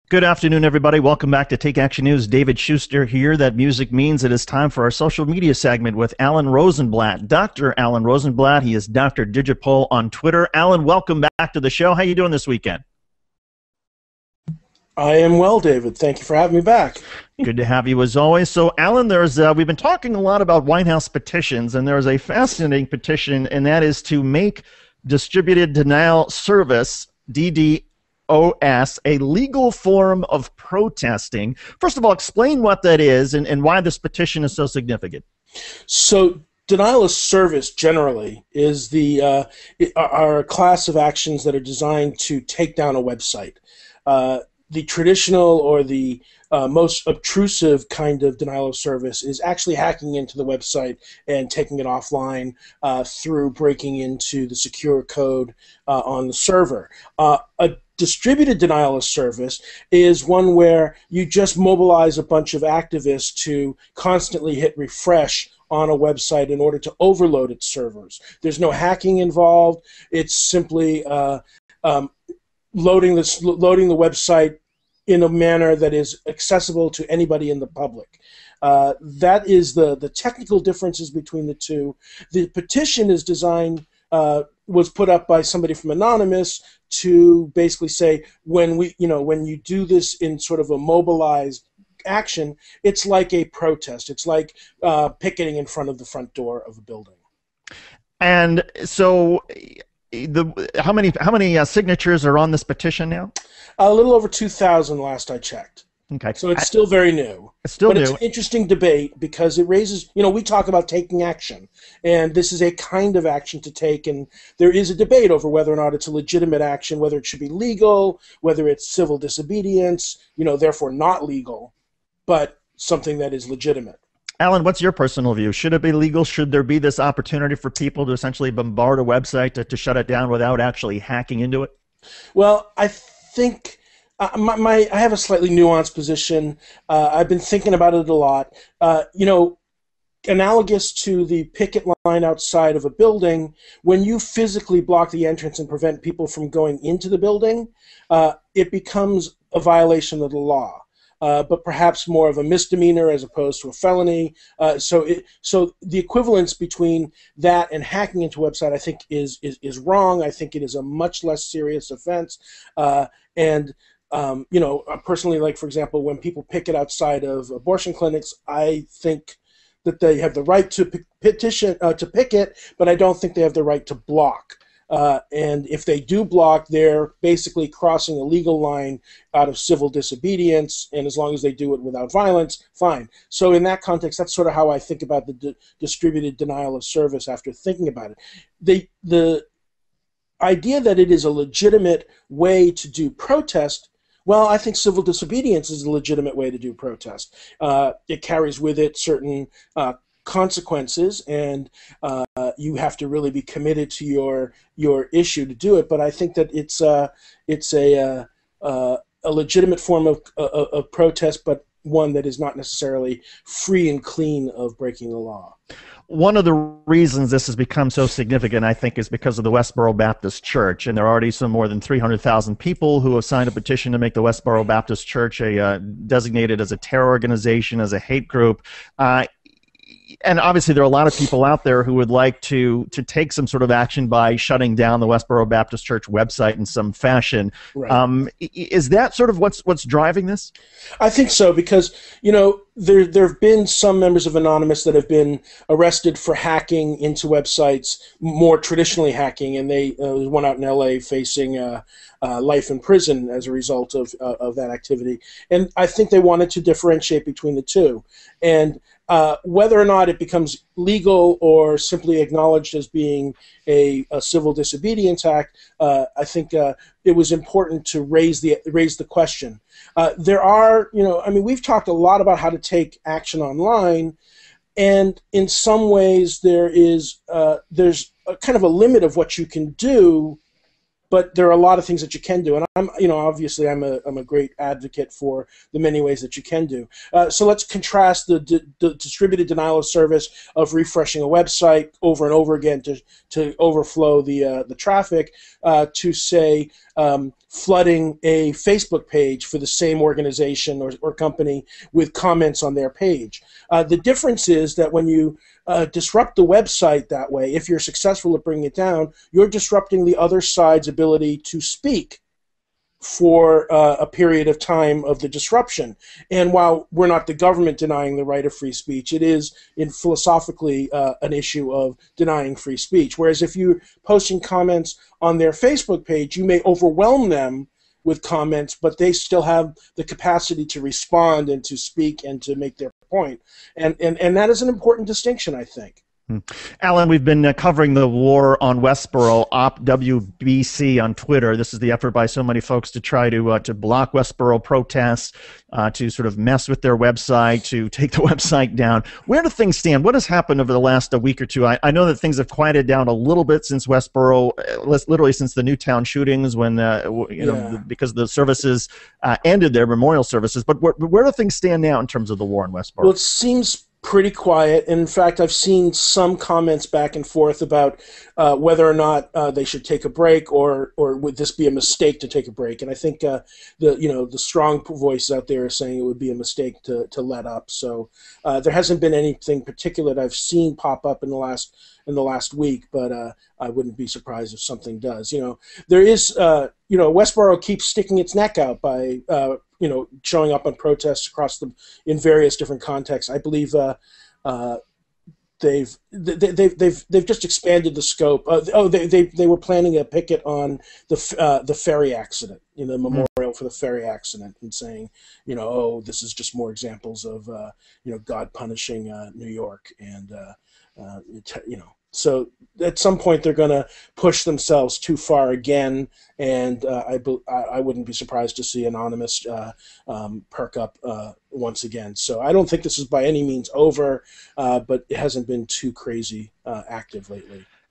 Good afternoon, everybody. Welcome back to Take Action News. David Shuster here. That music means it is time for our social media segment with Alan Rosenblatt. Dr. Alan Rosenblatt. He is Dr. Digipol on Twitter. Alan, welcome back to the show. How are you doing this weekend? I am well, David. Thank you for having me back. Good to have you as always. So, Alan, we've been talking a lot about White House petitions, and there's a fascinating petition, and that is to make distributed denial service, DDOS, a legal form of protesting. First of all, explain what that is and why this petition is so significant. So, denial of service generally is are a class of actions that are designed to take down a website. The traditional or the most obtrusive kind of denial of service is actually hacking into the website and taking it offline through breaking into the secure code on the server. A distributed denial of service is one where you just mobilize a bunch of activists to constantly hit refresh on a website in order to overload its servers. There's no hacking involved. It's simply loading the website in a manner that is accessible to anybody in the public. That is the technical differences between the two. The petition is designed, was put up by somebody from Anonymous to basically say when you do this in sort of a mobilized action, it's like a protest. It's like picketing in front of the front door of a building. And so, how many signatures are on this petition now? A little over 2,000 last I checked. Okay. So it's still very new. It's still new. It's an interesting debate because it raises, we talk about taking action, and this is a kind of action to take, and there is a debate over whether or not it's a legitimate action, whether it should be legal, whether it's civil disobedience, therefore not legal, but something that is legitimate. Alan, what's your personal view? Should it be legal? Should there be this opportunity for people to essentially bombard a website to shut it down without actually hacking into it? Well, I think I have a slightly nuanced position. I've been thinking about it a lot. Analogous to the picket line outside of a building, when you physically block the entrance and prevent people from going into the building, it becomes a violation of the law. But perhaps more of a misdemeanor as opposed to a felony. So the equivalence between that and hacking into a website, I think, is wrong. I think it is a much less serious offense. Personally, like, for example, when people picket outside of abortion clinics, I think that they have the right to picket, but I don't think they have the right to block. And if they do block, they're basically crossing a legal line out of civil disobedience, and as long as they do it without violence, fine. So in that context, that's sort of how I think about the distributed denial of service after thinking about it. The idea that it is a legitimate way to do protest, well, I think civil disobedience is a legitimate way to do protest. It carries with it certain consequences, and you have to really be committed to your issue to do it. But I think that it's a legitimate form of protest, but one that is not necessarily free and clean of breaking the law. One of the reasons this has become so significant, I think, is because of the Westboro Baptist Church, and there are already some more than 300,000 people who have signed a petition to make the Westboro Baptist Church designated as a terror organization, as a hate group. And obviously there are a lot of people out there who would like to take some sort of action by shutting down the Westboro Baptist Church website in some fashion. Right. Is that sort of what's driving this? I think so, because there have been some members of Anonymous that have been arrested for hacking into websites, more traditionally hacking, and there was one out in L.A. facing life in prison as a result of that activity. And I think they wanted to differentiate between the two. And whether or not it becomes legal or simply acknowledged as being a civil disobedience act, I think it was important to raise the question. There are, we've talked a lot about how to take action online, and in some ways there's a kind of a limit of what you can do but there are a lot of things that you can do, and obviously I'm a great advocate for the many ways that you can do. So let's contrast the distributed denial of service of refreshing a website over and over again to overflow the traffic, to say flooding a Facebook page for the same organization or company with comments on their page. The difference is that when you disrupt the website that way, if you're successful at bringing it down, you're disrupting the other side's ability to speak for a period of time of the disruption. And while we're not the government denying the right of free speech, it is philosophically an issue of denying free speech. Whereas if you're posting comments on their Facebook page, you may overwhelm them with comments, but they still have the capacity to respond and to speak and to make their point. And that is an important distinction, I think. Alan, we've been covering the war on Westboro, OpWBC on Twitter. This is the effort by so many folks to try to block Westboro protests, to sort of mess with their website, to take the website down. Where do things stand? What has happened over the last week or two? I know that things have quieted down a little bit since Westboro, literally since the Newtown shootings, when because the services ended, their memorial services. But where do things stand now in terms of the war on Westboro? Well, it seems pretty quiet. In fact, I've seen some comments back and forth about whether or not they should take a break, or would this be a mistake to take a break. And I think the strong voices out there are saying it would be a mistake to let up. So there hasn't been anything particular that I've seen pop up in the last week, but I wouldn't be surprised if something does. There is Westboro keeps sticking its neck out by showing up on protests in various different contexts. I believe they've just expanded the scope. They were planning a picket on the ferry accident, the memorial for the ferry accident, and saying, this is just more examples of God punishing New York, and So at some point they're going to push themselves too far again, and I wouldn't be surprised to see Anonymous perk up once again. So I don't think this is by any means over, but it hasn't been too crazy active lately.